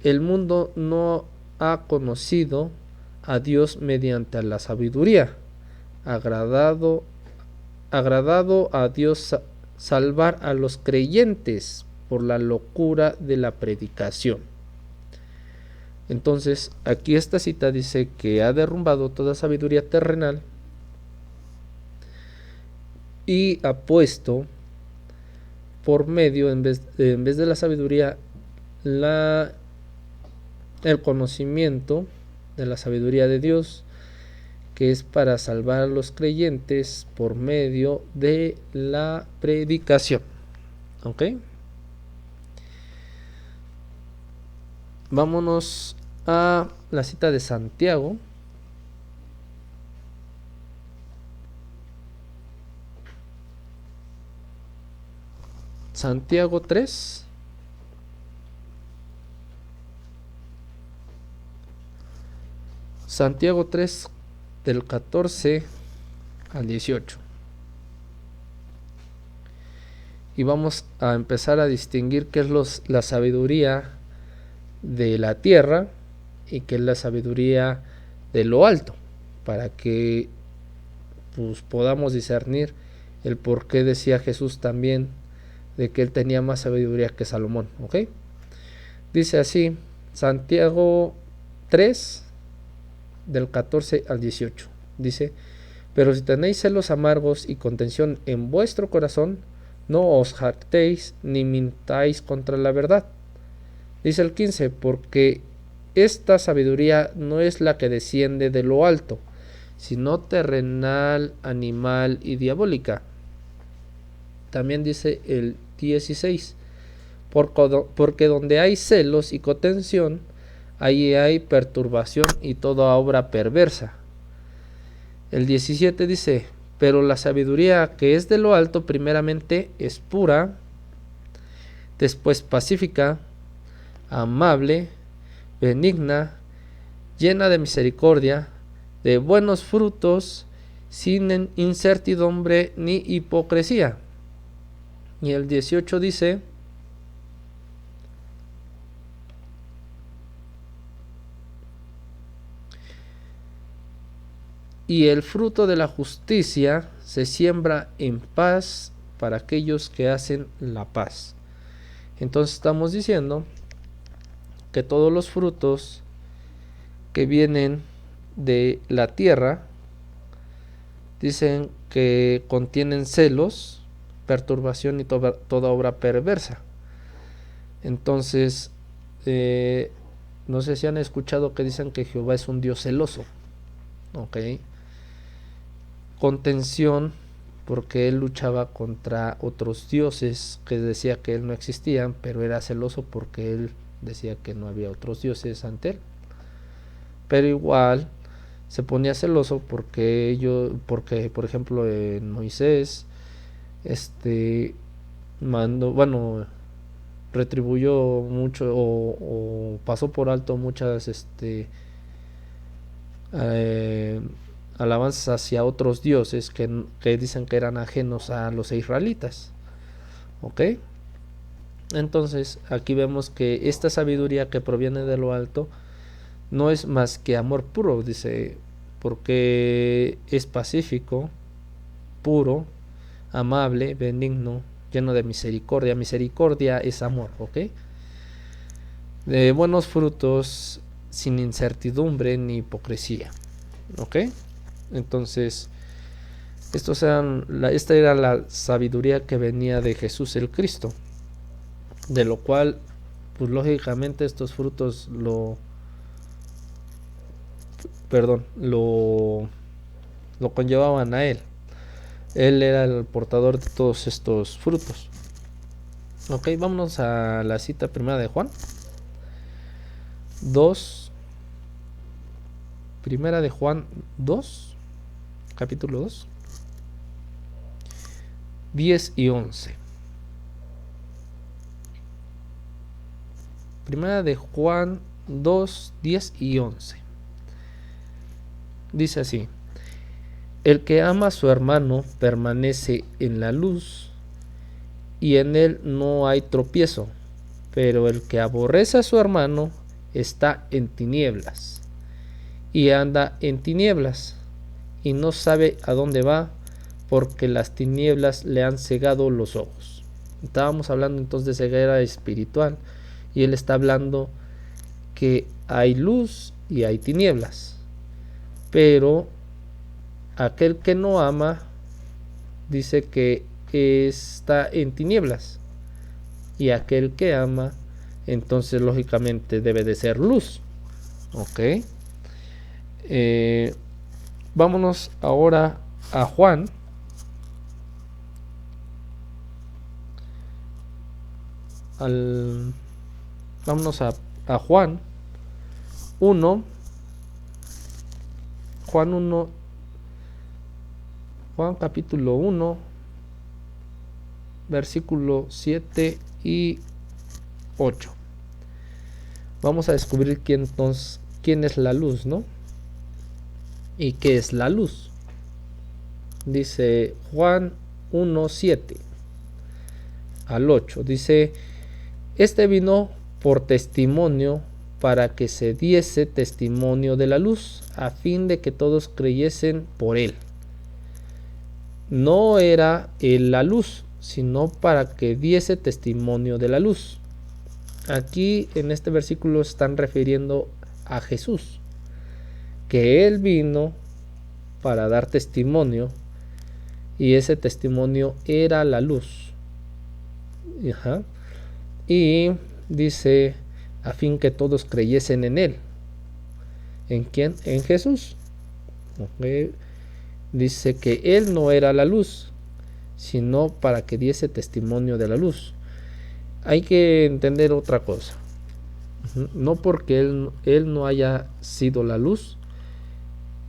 el mundo no ha conocido a Dios mediante la sabiduría. Agradado a Dios salvar a los creyentes por la locura de la predicación. Entonces aquí esta cita dice que ha derrumbado toda sabiduría terrenal y ha puesto por medio, en vez de la sabiduría, el conocimiento de la sabiduría de Dios, que es para salvar a los creyentes por medio de la predicación. ¿Ok? Vámonos a la cita de Santiago. Santiago 3. Santiago 3, del 14 al 18. Y vamos a empezar a distinguir qué es la sabiduría de la tierra y qué es la sabiduría de lo alto, para que pues podamos discernir el por qué decía Jesús también de que él tenía más sabiduría que Salomón. ¿Ok? Dice así Santiago 3 del 14 al 18. Dice: pero si tenéis celos amargos y contención en vuestro corazón, no os jactéis ni mintáis contra la verdad. Dice el 15: porque esta sabiduría no es la que desciende de lo alto, sino terrenal, animal y diabólica. También dice el 16: porque donde hay celos y contención, ahí hay perturbación y toda obra perversa. El 17 dice: pero la sabiduría que es de lo alto primeramente es pura, después pacífica, amable, benigna, llena de misericordia, de buenos frutos, sin incertidumbre ni hipocresía. Y el 18 dice: y el fruto de la justicia se siembra en paz para aquellos que hacen la paz. Entonces estamos diciendo que todos los frutos que vienen de la tierra dicen que contienen celos, perturbación y toda obra perversa. Entonces, no sé si han escuchado que dicen que Jehová es un Dios celoso. Ok. Contención, porque él luchaba contra otros dioses que decía que él no existían, pero era celoso porque él decía que no había otros dioses ante él. Pero igual se ponía celoso porque por ejemplo, en Moisés retribuyó mucho o pasó por alto muchas alabanzas hacia otros dioses que dicen que eran ajenos a los israelitas. ¿Ok? Entonces aquí vemos que esta sabiduría que proviene de lo alto no es más que amor puro, dice, porque es pacífico, puro, amable, benigno, lleno de misericordia. Misericordia es amor, ¿ok? De buenos frutos, sin incertidumbre ni hipocresía, ¿ok? Entonces, esta era la sabiduría que venía de Jesús el Cristo, de lo cual, pues lógicamente estos frutos lo conllevaban a él. Él era el portador de todos estos frutos. Ok, vámonos a la cita primera de Juan 2. Primera de Juan 2, capítulo 2, 10 y 11. Primera de Juan 2, 10 y 11. Dice así: el que ama a su hermano permanece en la luz, y en él no hay tropiezo, pero el que aborrece a su hermano está en tinieblas, y anda en tinieblas, y no sabe a dónde va, porque las tinieblas le han cegado los ojos. Estábamos hablando entonces de ceguera espiritual, y él está hablando que hay luz y hay tinieblas, pero aquel que no ama dice que está en tinieblas, y aquel que ama entonces lógicamente debe de ser luz. Ok. Vámonos ahora a Juan. Vámonos a Juan 1. Juan capítulo 1, versículo 7 y 8. Vamos a descubrir quién es la luz, ¿no? ¿Y qué es la luz? Dice Juan 1, 7 al 8. Dice: este vino por testimonio, para que se diese testimonio de la luz, a fin de que todos creyesen por él. No era él la luz, sino para que diese testimonio de la luz. Aquí en este versículo están refiriendo a Jesús, que Él vino para dar testimonio, y ese testimonio era la luz. Ajá. Y dice, a fin que todos creyesen en Él. ¿En quién? En Jesús. Okay. Dice que Él no era la luz, sino para que diese testimonio de la luz. Hay que entender otra cosa. No porque él no haya sido la luz.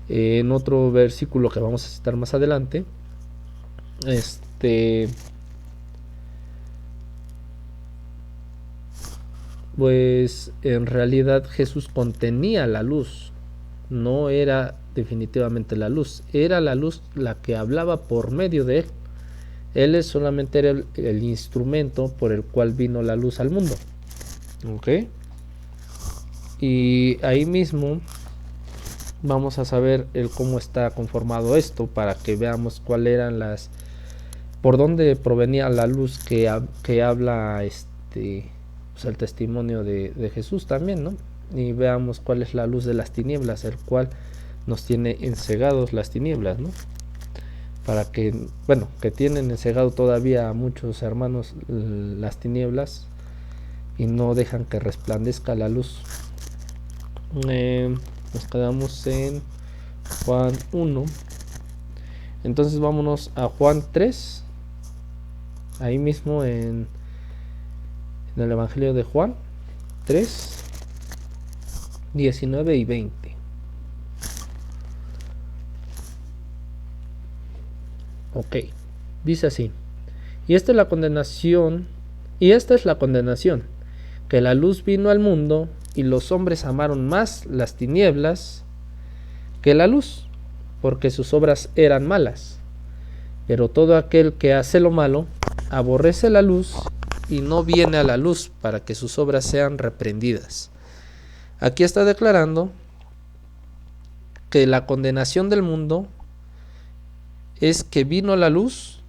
En otro versículo que vamos a citar más adelante, pues en realidad Jesús contenía la luz. No era definitivamente la luz, era la luz la que hablaba por medio de Él. Él solamente era el instrumento por el cual vino la luz al mundo. ¿Ok? Y ahí mismo vamos a saber cómo está conformado esto, para que veamos cuáles eran por dónde provenía la luz que habla pues el testimonio de Jesús también, ¿no? Y veamos cuál es la luz de las tinieblas, el cual nos tiene encegados las tinieblas, ¿no? Para que, que tienen encegado todavía a muchos hermanos las tinieblas y no dejan que resplandezca la luz. Nos quedamos en Juan 1. Entonces vámonos a Juan 3. Ahí mismo en el Evangelio de Juan 3, 19 y 20. Ok, dice así: y esta es la condenación, que la luz vino al mundo, y los hombres amaron más las tinieblas que la luz, porque sus obras eran malas. Pero todo aquel que hace lo malo aborrece la luz y no viene a la luz, para que sus obras sean reprendidas. Aquí está declarando que la condenación del mundo es que vino la luz,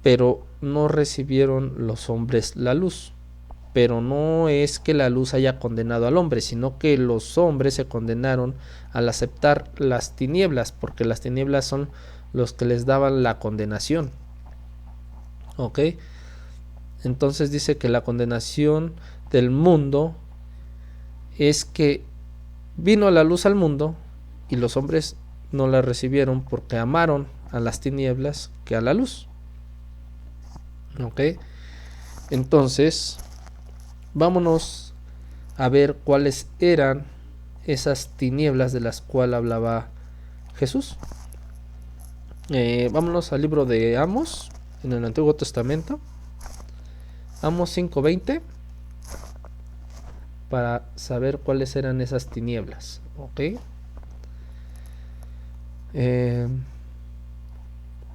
pero no recibieron los hombres la luz. Pero no es que la luz haya condenado al hombre, sino que los hombres se condenaron al aceptar las tinieblas, porque las tinieblas son los que les daban la condenación. ¿Ok? Entonces dice que la condenación del mundo es que vino la luz al mundo y los hombres no la recibieron, porque amaron a las tinieblas que a la luz. ¿Ok? Entonces vámonos a ver cuáles eran esas tinieblas de las cuales hablaba Jesús. Vámonos al libro de Amos, en el Antiguo Testamento. Amos 5:20, para saber cuáles eran esas tinieblas. ¿Ok?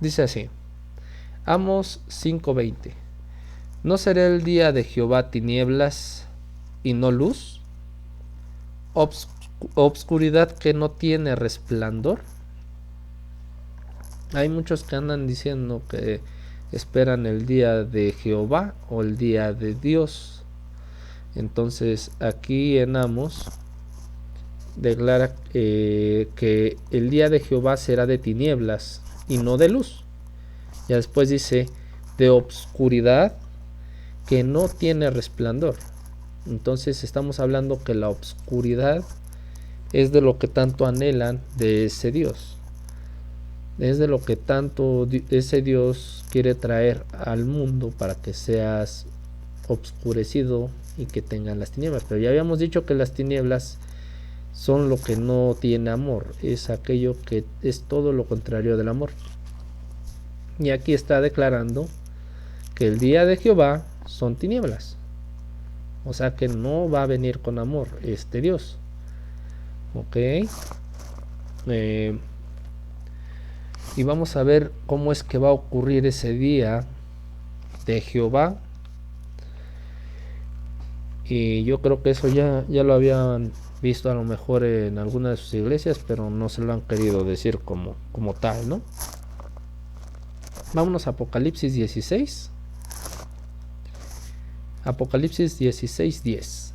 Dice así, Amos 5:20: ¿no será el día de Jehová tinieblas y no luz? Obscuridad que no tiene resplandor. Hay muchos que andan diciendo que esperan el día de Jehová o el día de Dios. Entonces aquí en Amos declara que el día de Jehová será de tinieblas y no de luz. Ya después dice de obscuridad que no tiene resplandor. Entonces estamos hablando que la obscuridad es de lo que tanto anhelan de ese Dios. Es de lo que tanto ese Dios quiere traer al mundo, para que seas obscurecido y que tengan las tinieblas. Pero ya habíamos dicho que las tinieblas son lo que no tiene amor, es aquello que es todo lo contrario del amor. Y aquí está declarando que el día de Jehová son tinieblas, o sea que no va a venir con amor este Dios. Ok, y vamos a ver cómo es que va a ocurrir ese día de Jehová. Y yo creo que eso ya lo habían visto a lo mejor en alguna de sus iglesias, pero no se lo han querido decir como tal, ¿no? Vámonos a Apocalipsis 16. Apocalipsis 16:10.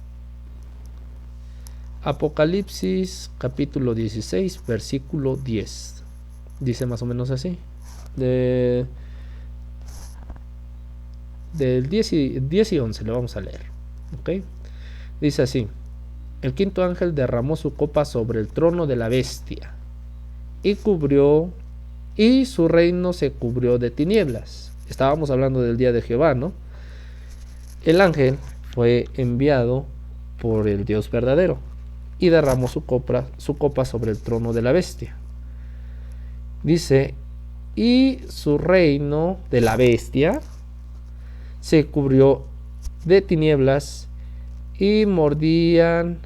Apocalipsis capítulo 16, versículo 10. Dice más o menos así. Del 10 y 11 lo vamos a leer. ¿Okay? Dice así: el quinto ángel derramó su copa sobre el trono de la bestia y su reino se cubrió de tinieblas. Estábamos hablando del día de Jehová, ¿no? El ángel fue enviado por el Dios verdadero y derramó su copa sobre el trono de la bestia. Dice, y su reino de la bestia se cubrió de tinieblas y mordían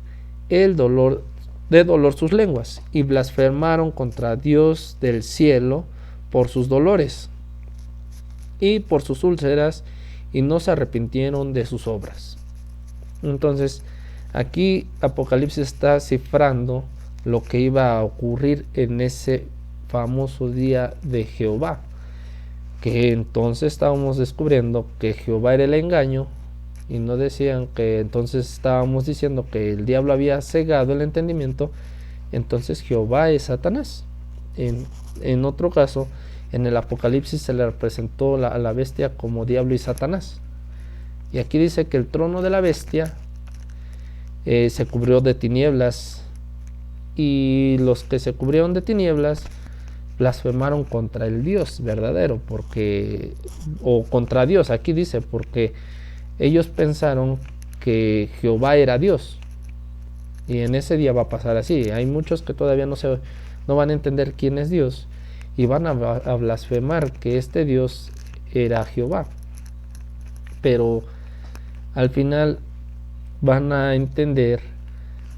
de dolor sus lenguas y blasfemaron contra Dios del cielo por sus dolores y por sus úlceras, y no se arrepintieron de sus obras. Entonces aquí Apocalipsis está cifrando lo que iba a ocurrir en ese famoso día de Jehová, que entonces estábamos descubriendo que Jehová era el engaño, y no decían que entonces estábamos diciendo que el diablo había cegado el entendimiento. Entonces Jehová es Satanás. En otro caso, en el Apocalipsis se le representó a la bestia como diablo y Satanás. Y aquí dice que el trono de la bestia se cubrió de tinieblas, y los que se cubrieron de tinieblas blasfemaron contra el Dios verdadero, o contra Dios, aquí dice, porque ellos pensaron que Jehová era Dios. Y en ese día va a pasar así. Hay muchos que todavía no van a entender quién es Dios, y van a blasfemar que este Dios era Jehová. Pero al final van a entender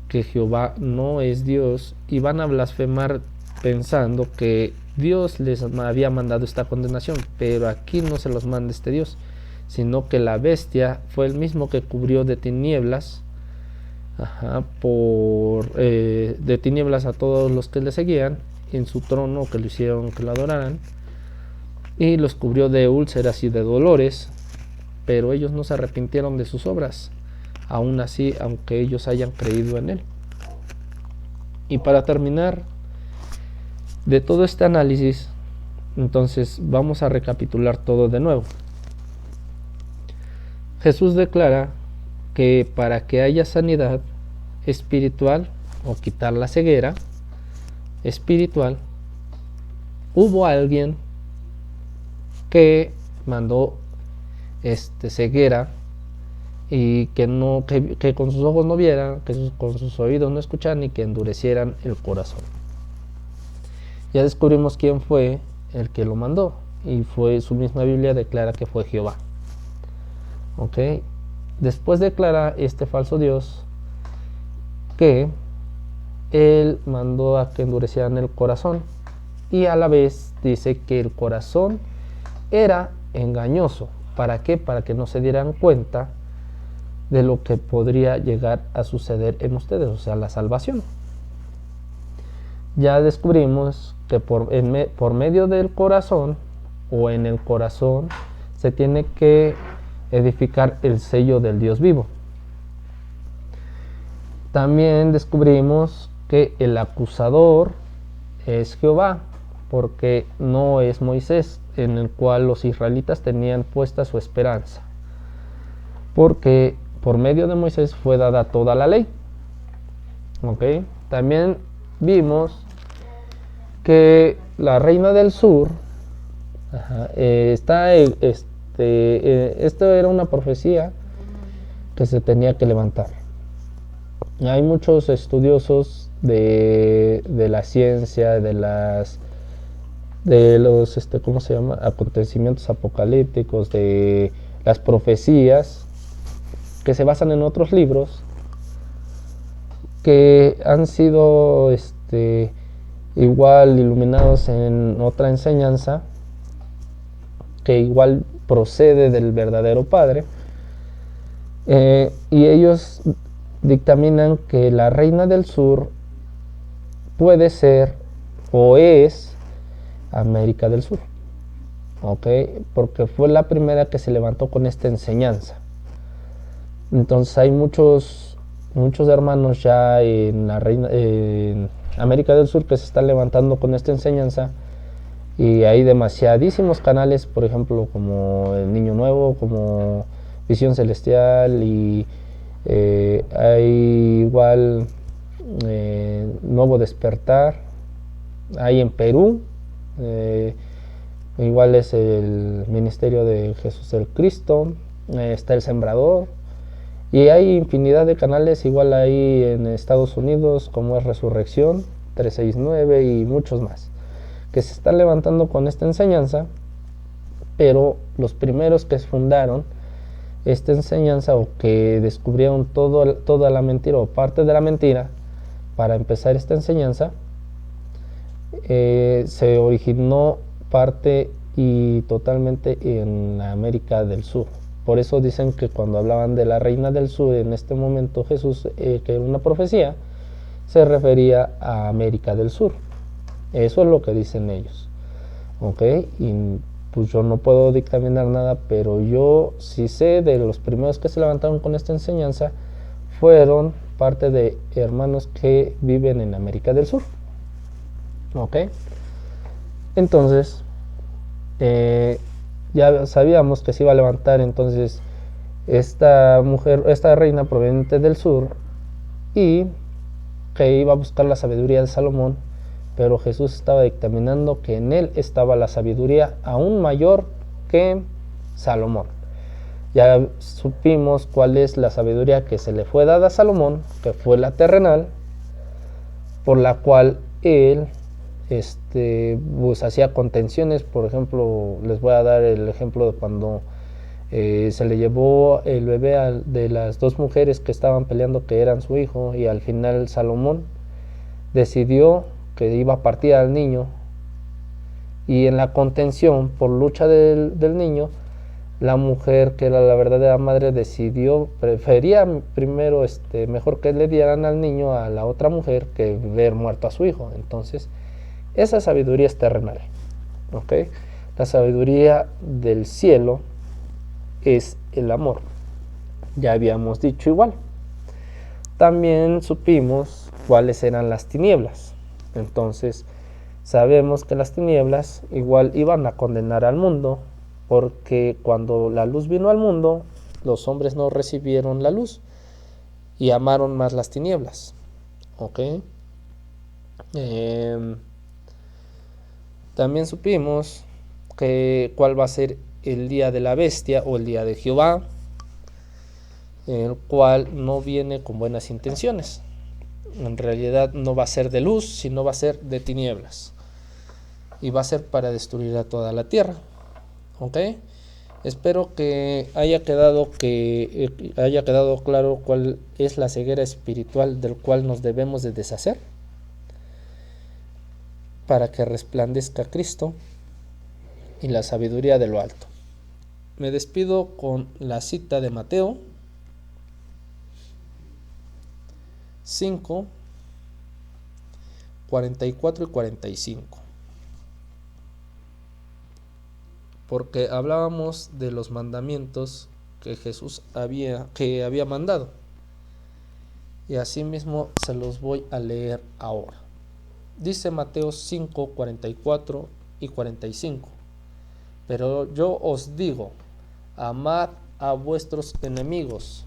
que Jehová no es Dios, y van a blasfemar pensando que Dios les había mandado esta condenación. Pero aquí no se los manda este Dios, sino que la bestia fue el mismo que cubrió de tinieblas, de tinieblas a todos los que le seguían en su trono, que lo hicieron que lo adoraran, y los cubrió de úlceras y de dolores. Pero ellos no se arrepintieron de sus obras, aún así, aunque ellos hayan creído en él. Y para terminar de todo este análisis, entonces vamos a recapitular todo de nuevo. Jesús declara que para que haya sanidad espiritual, o quitar la ceguera espiritual, hubo alguien que mandó ceguera, y que con sus ojos no vieran, que con sus oídos no escucharan, y que endurecieran el corazón. Ya descubrimos quién fue el que lo mandó, y su misma Biblia declara que fue Jehová. Okay. Después declara este falso Dios que él mandó a que endurecieran el corazón, y a la vez dice que el corazón era engañoso. ¿Para qué? Para que no se dieran cuenta de lo que podría llegar a suceder en ustedes, o sea, la salvación. Ya descubrimos que por medio del corazón, o en el corazón, se tiene que edificar el sello del Dios vivo. También descubrimos que el acusador es Jehová, porque no es Moisés, en el cual los israelitas tenían puesta su esperanza, porque por medio de Moisés fue dada toda la ley. ¿Okay? También vimos que la reina del sur, esto era una profecía que se tenía que levantar. Hay muchos estudiosos de la ciencia, de los acontecimientos apocalípticos, de las profecías, que se basan en otros libros que han sido igual iluminados en otra enseñanza, que igual procede del verdadero Padre, y ellos dictaminan que la reina del sur puede ser o es América del Sur, porque fue la primera que se levantó con esta enseñanza. Entonces hay muchos muchos hermanos ya en América del Sur que se están levantando con esta enseñanza, y hay demasiadísimos canales, por ejemplo, como El Niño Nuevo, como Visión Celestial, y hay igual Nuevo Despertar, hay en Perú, eh, igual es el Ministerio de Jesús el Cristo, está El Sembrador, y hay infinidad de canales, igual hay en Estados Unidos como es Resurrección 369 y muchos más, que se están levantando con esta enseñanza, pero los primeros que fundaron esta enseñanza o que descubrieron toda la mentira o parte de la mentira para empezar esta enseñanza, se originó parte y totalmente en América del Sur. Por eso dicen que cuando hablaban de la reina del sur en este momento Jesús, que era una profecía, se refería a América del Sur. Eso es lo que dicen ellos. ¿Ok? Y pues yo no puedo dictaminar nada, pero yo sí sé de los primeros que se levantaron con esta enseñanza fueron parte de hermanos que viven en América del Sur. ¿Ok? Entonces, ya sabíamos que se iba a levantar entonces esta mujer, esta reina proveniente del sur, y que iba a buscar la sabiduría de Salomón, pero Jesús estaba dictaminando que en él estaba la sabiduría aún mayor que Salomón. Ya supimos cuál es la sabiduría que se le fue dada a Salomón, que fue la terrenal, por la cual él pues hacía contenciones. Por ejemplo, les voy a dar el ejemplo de cuando se le llevó el bebé de las dos mujeres que estaban peleando que eran su hijo, y al final Salomón decidió que iba a partir al niño, y en la contención por lucha del niño, la mujer que era la verdadera madre prefería primero mejor que le dieran al niño a la otra mujer que ver muerto a su hijo. Entonces esa sabiduría es terrenal, ¿ok? La sabiduría del cielo es el amor, ya habíamos dicho igual. También supimos cuáles eran las tinieblas. Entonces sabemos que las tinieblas igual iban a condenar al mundo, porque cuando la luz vino al mundo, los hombres no recibieron la luz y amaron más las tinieblas. ¿Ok? También supimos cuál va a ser el día de la bestia o el día de Jehová, el cual no viene con buenas intenciones. En realidad no va a ser de luz, sino va a ser de tinieblas, y va a ser para destruir a toda la tierra. ¿Ok? Espero que haya quedado claro cuál es la ceguera espiritual del cual nos debemos de deshacer para que resplandezca Cristo y la sabiduría de lo alto. Me despido con la cita de Mateo 5, 44 y 45. Porque hablábamos de los mandamientos que Jesús había mandado, y asimismo se los voy a leer ahora. Dice Mateo 5, 44 y 45: pero yo os digo, amad a vuestros enemigos,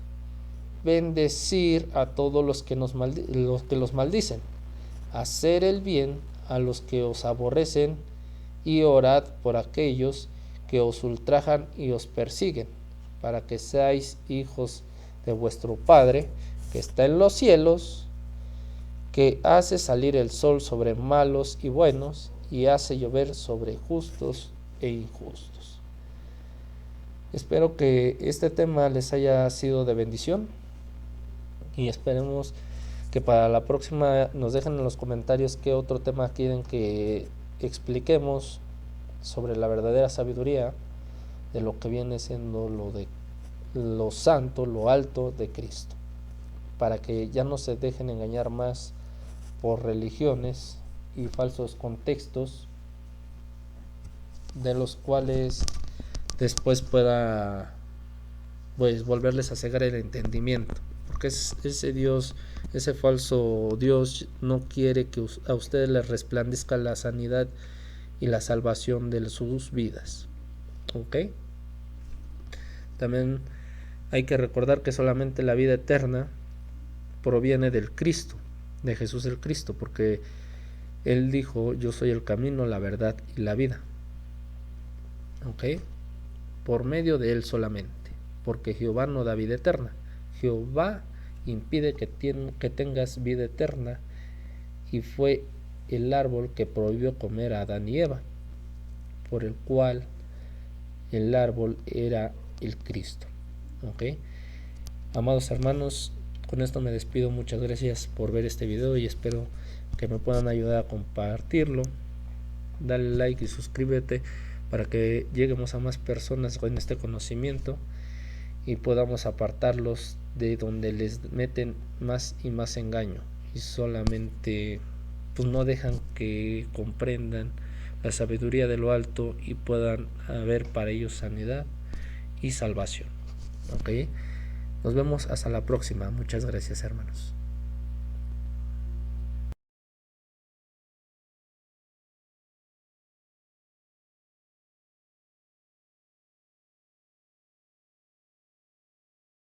bendecir a todos los que los maldicen, hacer el bien a los que os aborrecen, y orad por aquellos que os ultrajan y os persiguen, para que seáis hijos de vuestro Padre que está en los cielos, que hace salir el sol sobre malos y buenos, y hace llover sobre justos e injustos. Espero que este tema les haya sido de bendición, y esperemos que para la próxima nos dejen en los comentarios qué otro tema quieren que expliquemos sobre la verdadera sabiduría de lo que viene siendo lo santo, lo alto de Cristo, para que ya no se dejen engañar más por religiones y falsos contextos, de los cuales después pueda volverles a cegar el entendimiento, porque ese Dios, ese falso Dios no quiere que a ustedes les resplandezca la sanidad y la salvación de sus vidas. ¿Ok? También hay que recordar que solamente la vida eterna proviene del Cristo, de Jesús el Cristo, porque Él dijo: yo soy el camino, la verdad y la vida. ¿Ok? Por medio de Él solamente, porque Jehová no da vida eterna. Jehová impide que tengas vida eterna, y fue el árbol que prohibió comer a Adán y Eva, por el cual el árbol era el Cristo. ¿Ok? Amados hermanos, con esto me despido. Muchas gracias por ver este video y espero que me puedan ayudar a compartirlo. Dale like y suscríbete para que lleguemos a más personas con este conocimiento y podamos apartarlos de donde les meten más y más engaño y solamente pues no dejan que comprendan la sabiduría de lo alto y puedan haber para ellos sanidad y salvación. ¿Ok? Nos vemos hasta la próxima. Muchas gracias, hermanos.